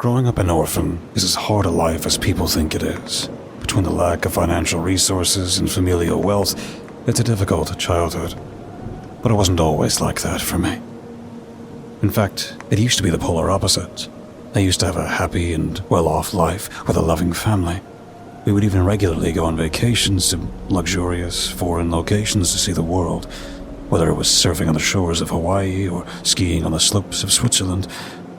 Growing up an orphan is as hard a life as people think it is. Between the lack of financial resources and familial wealth, it's a difficult childhood. But it wasn't always like that for me. In fact, it used to be the polar opposite. I used to have a happy and well-off life with a loving family. We would even regularly go on vacations to luxurious foreign locations to see the world, whether it was surfing on the shores of Hawaii or skiing on the slopes of Switzerland.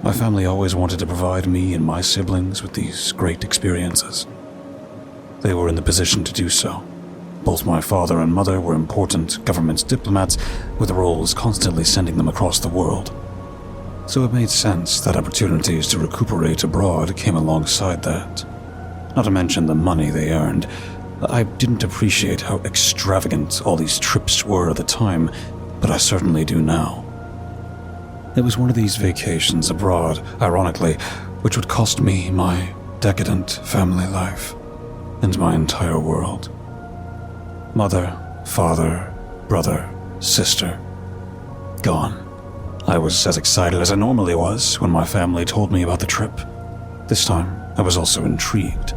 My family always wanted to provide me and my siblings with these great experiences. They were in the position to do so. Both my father and mother were important government diplomats, with roles constantly sending them across the world. So it made sense that opportunities to recuperate abroad came alongside that. Not to mention the money they earned. I didn't appreciate how extravagant all these trips were at the time, but I certainly do now. It was one of these vacations abroad, ironically, which would cost me my decadent family life and my entire world. Mother, father, brother, sister, gone. I was as excited as I normally was when my family told me about the trip. This time, I was also intrigued.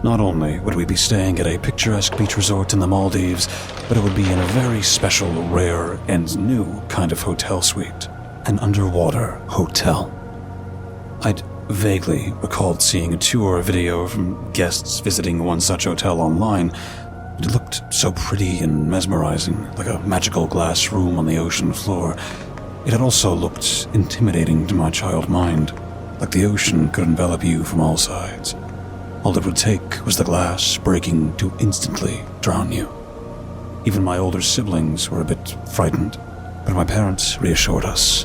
Not only would we be staying at a picturesque beach resort in the Maldives, but it would be in a very special, rare, and new kind of hotel suite. An underwater hotel. I'd vaguely recalled seeing a tour video from guests visiting one such hotel online. It looked so pretty and mesmerizing, like a magical glass room on the ocean floor. It had also looked intimidating to my child mind, like the ocean could envelop you from all sides. All it would take was the glass breaking to instantly drown you. Even my older siblings were a bit frightened, but my parents reassured us.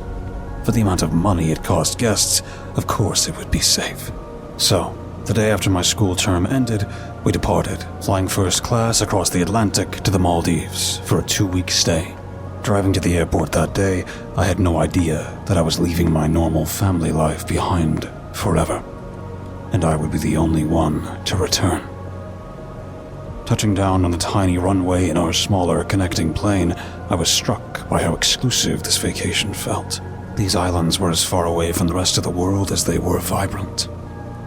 For the amount of money it cost guests, of course it would be safe. So, the day after my school term ended, we departed, flying first class across the Atlantic to the Maldives for a 2-week stay. Driving to the airport that day, I had no idea that I was leaving my normal family life behind forever, and I would be the only one to return. Touching down on the tiny runway in our smaller connecting plane, I was struck by how exclusive this vacation felt. These islands were as far away from the rest of the world as they were vibrant.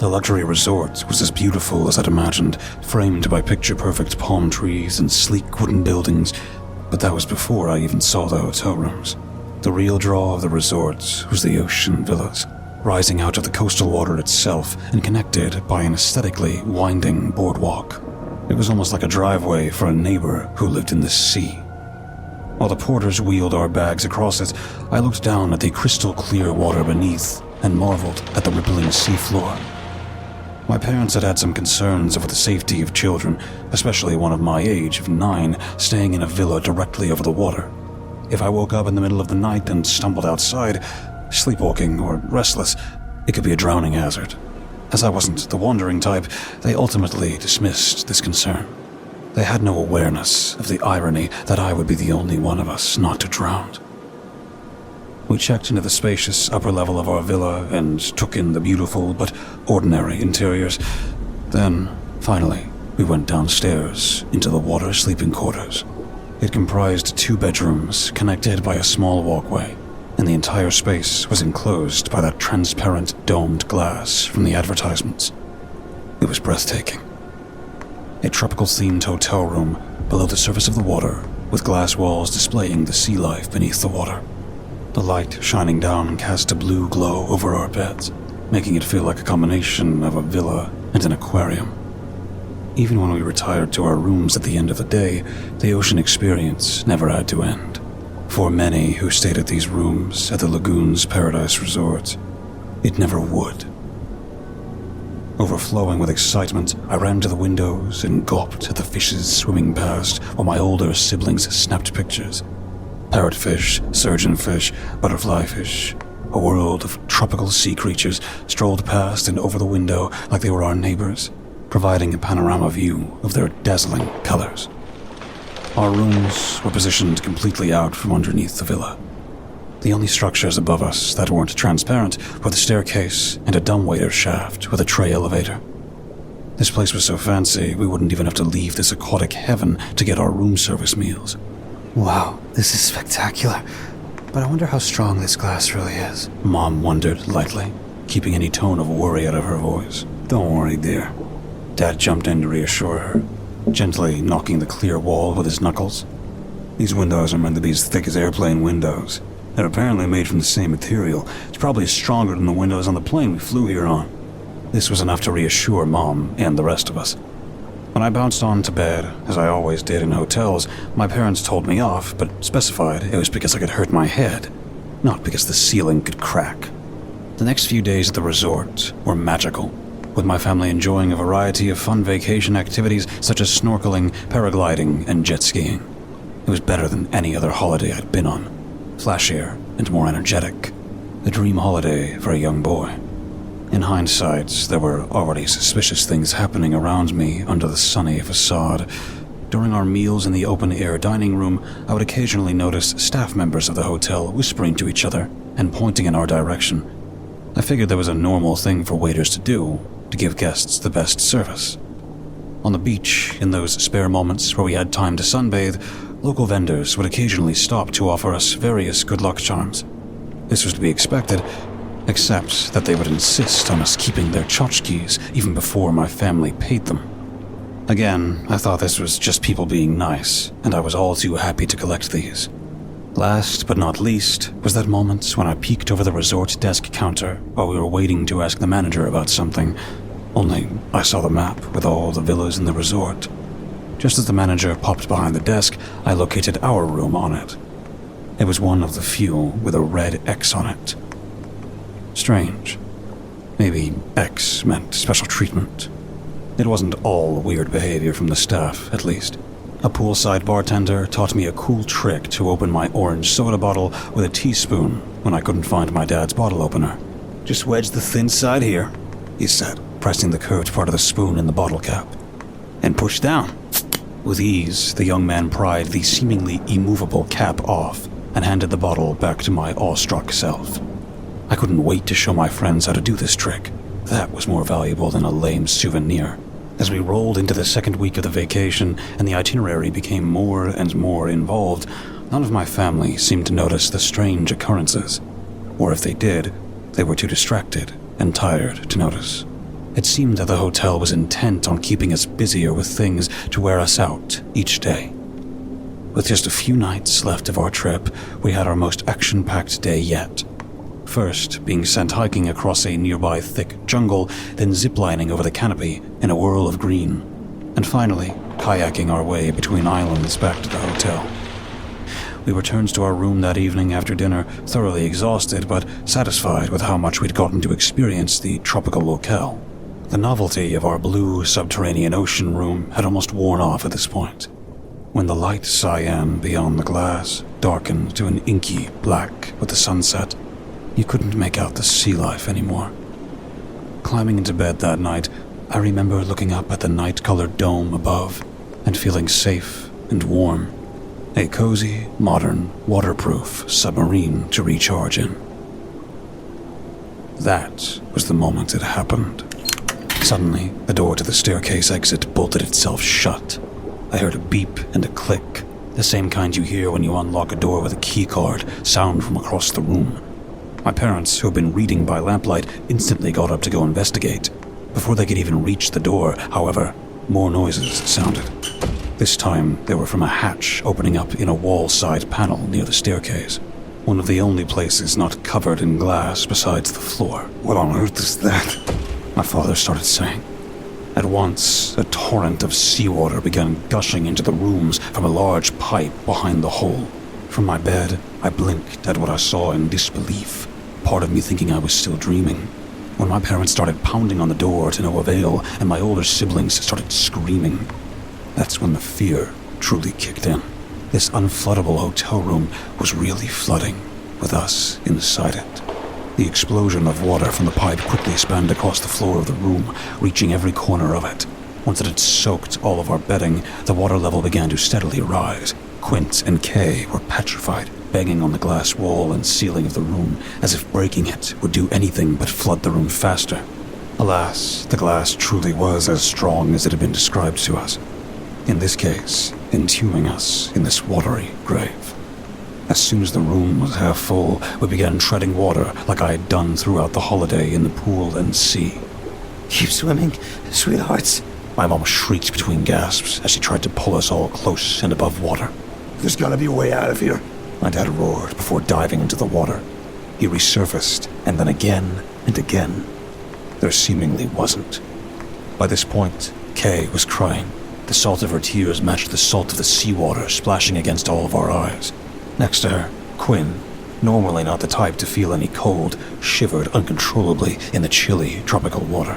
The luxury resort was as beautiful as I'd imagined, framed by picture-perfect palm trees and sleek wooden buildings, but that was before I even saw the hotel rooms. The real draw of the resort was the ocean villas, rising out of the coastal water itself and connected by an aesthetically winding boardwalk. It was almost like a driveway for a neighbor who lived in the sea. While the porters wheeled our bags across it, I looked down at the crystal-clear water beneath and marveled at the rippling seafloor. My parents had had some concerns over the safety of children, especially one of my age of 9, staying in a villa directly over the water. If I woke up in the middle of the night and stumbled outside, sleepwalking or restless, it could be a drowning hazard. As I wasn't the wandering type, they ultimately dismissed this concern. They had no awareness of the irony that I would be the only one of us not to drown. We checked into the spacious upper level of our villa and took in the beautiful but ordinary interiors. Then, finally, we went downstairs into the water sleeping quarters. It comprised 2 bedrooms connected by a small walkway, and the entire space was enclosed by that transparent domed glass from the advertisements. It was breathtaking. A tropical-themed hotel room below the surface of the water, with glass walls displaying the sea life beneath the water. The light shining down cast a blue glow over our beds, making it feel like a combination of a villa and an aquarium. Even when we retired to our rooms at the end of the day, the ocean experience never had to end. For many who stayed at these rooms at the Lagoon's Paradise Resort, it never would. Overflowing with excitement, I ran to the windows and gawped at the fishes swimming past while my older siblings snapped pictures. Parrotfish, surgeonfish, butterflyfish, a world of tropical sea creatures strolled past and over the window like they were our neighbors, providing a panorama view of their dazzling colors. Our rooms were positioned completely out from underneath the villa. The only structures above us that weren't transparent were the staircase and a dumbwaiter shaft with a tray elevator. This place was so fancy we wouldn't even have to leave this aquatic heaven to get our room service meals. Wow, this is spectacular. But I wonder how strong this glass really is. Mom wondered lightly. keeping any tone of worry out of her voice. "Don't worry, dear." Dad jumped in to reassure her, gently knocking the clear wall with his knuckles. "These windows are meant to be as thick as airplane windows. They're apparently made from the same material. It's probably stronger than the windows on the plane we flew here on." This was enough to reassure Mom and the rest of us. When I bounced on to bed, as I always did in hotels, my parents told me off, but specified it was because I could hurt my head, not because the ceiling could crack. The next few days at the resort were magical, with my family enjoying a variety of fun vacation activities such as snorkeling, paragliding, and jet skiing. It was better than any other holiday I'd been on, flashier and more energetic. The dream holiday for a young boy. In hindsight, there were already suspicious things happening around me under the sunny facade. During our meals in the open-air dining room, I would occasionally notice staff members of the hotel whispering to each other and pointing in our direction. I figured there was a normal thing for waiters to do, to give guests the best service. On the beach, in those spare moments where we had time to sunbathe, local vendors would occasionally stop to offer us various good luck charms. This was to be expected, except that they would insist on us keeping their tchotchkes even before my family paid them. Again, I thought this was just people being nice, and I was all too happy to collect these. Last but not least was that moment when I peeked over the resort desk counter while we were waiting to ask the manager about something, only I saw the map with all the villas in the resort. Just as the manager popped behind the desk, I located our room on it. It was one of the few with a red X on it. Strange. Maybe X meant special treatment. It wasn't all weird behavior from the staff, at least. A poolside bartender taught me a cool trick to open my orange soda bottle with a teaspoon when I couldn't find my dad's bottle opener. "Just wedge the thin side here," he said, pressing the curved part of the spoon in the bottle cap. "And push down." With ease, the young man pried the seemingly immovable cap off and handed the bottle back to my awestruck self. I couldn't wait to show my friends how to do this trick. That was more valuable than a lame souvenir. As we rolled into the second week of the vacation and the itinerary became more and more involved, none of my family seemed to notice the strange occurrences. Or if they did, they were too distracted and tired to notice. It seemed that the hotel was intent on keeping us busier with things to wear us out each day. With just a few nights left of our trip, we had our most action-packed day yet. First, being sent hiking across a nearby thick jungle, then ziplining over the canopy in a whirl of green, and finally, kayaking our way between islands back to the hotel. We returned to our room that evening after dinner, thoroughly exhausted but satisfied with how much we'd gotten to experience the tropical locale. The novelty of our blue subterranean ocean room had almost worn off at this point, when the light cyan beyond the glass darkened to an inky black with the sunset. You couldn't make out the sea life anymore. Climbing into bed that night, I remember looking up at the night-colored dome above and feeling safe and warm. A cozy, modern, waterproof submarine to recharge in. That was the moment it happened. Suddenly, the door to the staircase exit bolted itself shut. I heard a beep and a click, the same kind you hear when you unlock a door with a keycard, sound from across the room. My parents, who had been reading by lamplight, instantly got up to go investigate. Before they could even reach the door, however, more noises sounded. This time, they were from a hatch opening up in a wall-side panel near the staircase. One of the only places not covered in glass besides the floor. "What on earth is that?" my father started saying. At once, a torrent of seawater began gushing into the rooms from a large pipe behind the hole. From my bed, I blinked at what I saw in disbelief, part of me thinking I was still dreaming. When my parents started pounding on the door to no avail, and my older siblings started screaming, that's when the fear truly kicked in. This unfloodable hotel room was really flooding, with us inside it. The explosion of water from the pipe quickly spanned across the floor of the room, reaching every corner of it. Once it had soaked all of our bedding, the water level began to steadily rise. Quint and Kay were petrified, banging on the glass wall and ceiling of the room, as if breaking it would do anything but flood the room faster. Alas, the glass truly was as strong as it had been described to us. In this case, entombing us in this watery grave. As soon as the room was half full, we began treading water like I had done throughout the holiday in the pool and sea. Keep swimming, sweethearts. My mom shrieked between gasps as she tried to pull us all close and above water. There's gotta be a way out of here. My dad roared before diving into the water. He resurfaced, and then again and again. There seemingly wasn't. By this point, Kay was crying. The salt of her tears matched the salt of the seawater splashing against all of our eyes. Next to her, Quinn, normally not the type to feel any cold, shivered uncontrollably in the chilly, tropical water.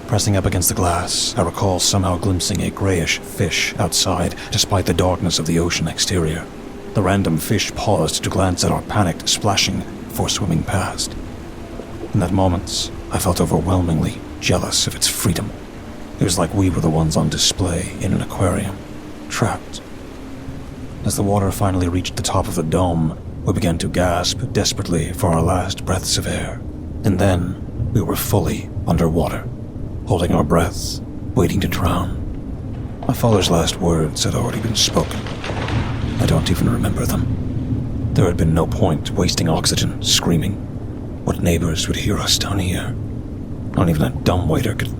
Pressing up against the glass, I recall somehow glimpsing a grayish fish outside, despite the darkness of the ocean exterior. The random fish paused to glance at our panicked splashing before swimming past. In that moment, I felt overwhelmingly jealous of its freedom. It was like we were the ones on display in an aquarium, trapped. As the water finally reached the top of the dome, we began to gasp desperately for our last breaths of air. And then, we were fully underwater, holding our breath, waiting to drown. My father's last words had already been spoken. I don't even remember them. There had been no point wasting oxygen, screaming. What neighbors would hear us down here? Not even a dumbwaiter could...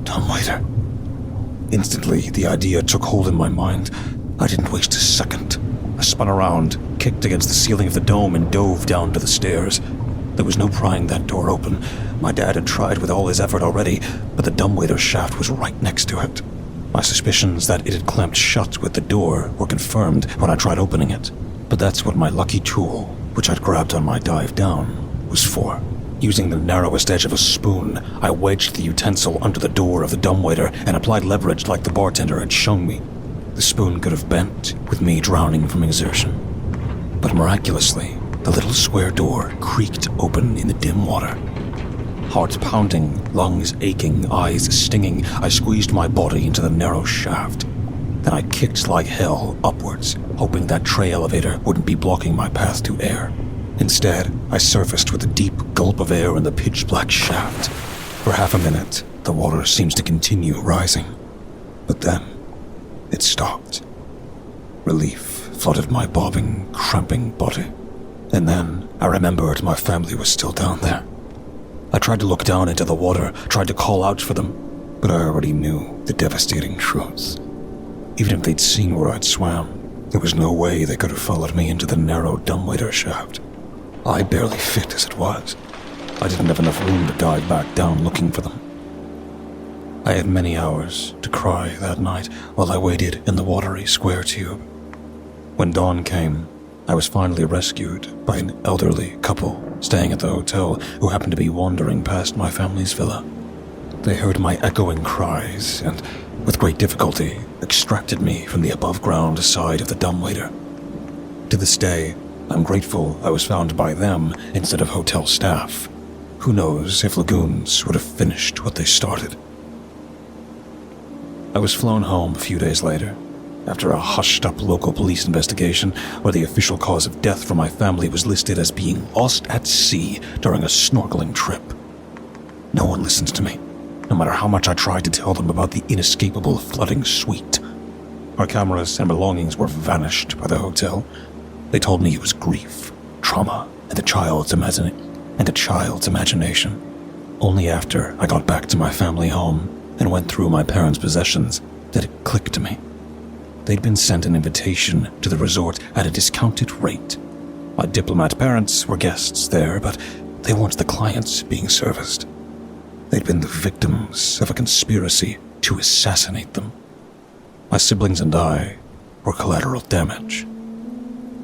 Dumbwaiter. Instantly, the idea took hold in my mind. I didn't waste a second. I spun around, kicked against the ceiling of the dome, and dove down to the stairs. There was no prying that door open. My dad had tried with all his effort already, but the dumbwaiter shaft was right next to it. My suspicions that it had clamped shut with the door were confirmed when I tried opening it. But that's what my lucky tool, which I'd grabbed on my dive down, was for. Using the narrowest edge of a spoon, I wedged the utensil under the door of the dumbwaiter and applied leverage like the bartender had shown me. The spoon could have bent, with me drowning from exertion. But miraculously, the little square door creaked open in the dim water. Heart pounding, lungs aching, eyes stinging, I squeezed my body into the narrow shaft. Then I kicked like hell upwards, hoping that tray elevator wouldn't be blocking my path to air. Instead, I surfaced with a deep gulp of air in the pitch-black shaft. For half a minute, the water seems to continue rising. But then, it stopped. Relief flooded my bobbing, cramping body. And then, I remembered my family was still down there. I tried to look down into the water, tried to call out for them, but I already knew the devastating truth. Even if they'd seen where I'd swam, there was no way they could have followed me into the narrow dumbwaiter shaft. I barely fit as it was. I didn't have enough room to dive back down looking for them. I had many hours to cry that night while I waited in the watery square tube. When dawn came, I was finally rescued by an elderly couple staying at the hotel who happened to be wandering past my family's villa. They heard my echoing cries and, with great difficulty, extracted me from the above-ground side of the dumbwaiter. To this day, I'm grateful I was found by them instead of hotel staff. Who knows if lagoons would have finished what they started. I was flown home a few days later, after a hushed-up local police investigation where the official cause of death for my family was listed as being lost at sea during a snorkeling trip. No one listened to me, no matter how much I tried to tell them about the inescapable flooding suite. Our cameras and belongings were vanished by the hotel. They told me it was grief, trauma, and a child's imagination. Only after I got back to my family home and went through my parents' possessions did it click to me. They'd been sent an invitation to the resort at a discounted rate. My diplomat parents were guests there, but they weren't the clients being serviced. They'd been the victims of a conspiracy to assassinate them. My siblings and I were collateral damage.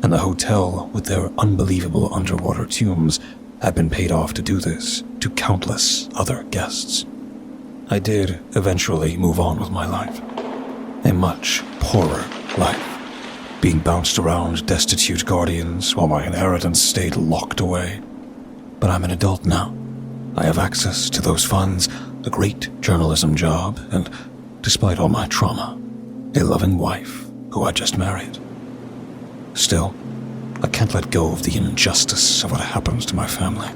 And the hotel, with their unbelievable underwater tombs, had been paid off to do this to countless other guests. I did eventually move on with my life. A much poorer life, being bounced around destitute guardians while my inheritance stayed locked away. But I'm an adult now. I have access to those funds, a great journalism job, and, despite all my trauma, a loving wife who I just married. Still, I can't let go of the injustice of what happens to my family.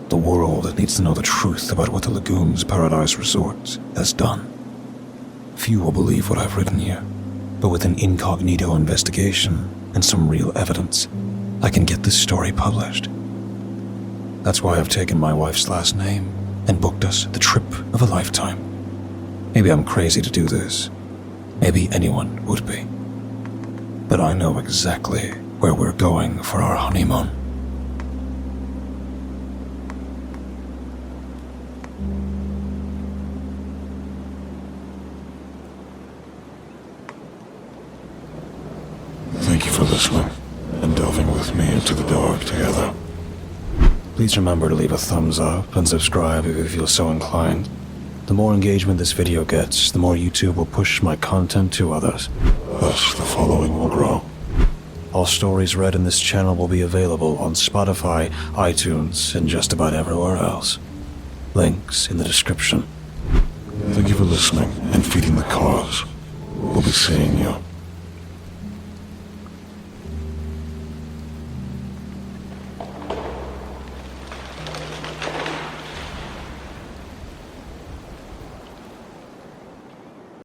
The world needs to know the truth about what the Lagoons Paradise Resort has done. Few will believe what I've written here, but with an incognito investigation, and some real evidence, I can get this story published. That's why I've taken my wife's last name and booked us the trip of a lifetime. Maybe I'm crazy to do this. Maybe anyone would be. But I know exactly where we're going for our honeymoon. Thank you for listening and delving with me into the dark together. Please remember to leave a thumbs up and subscribe if you feel so inclined. The more engagement this video gets, the more YouTube will push my content to others. Thus, the following will grow. All stories read in this channel will be available on Spotify, iTunes, and just about everywhere else. Links in the description. Thank you for listening and feeding the cause. We'll be seeing you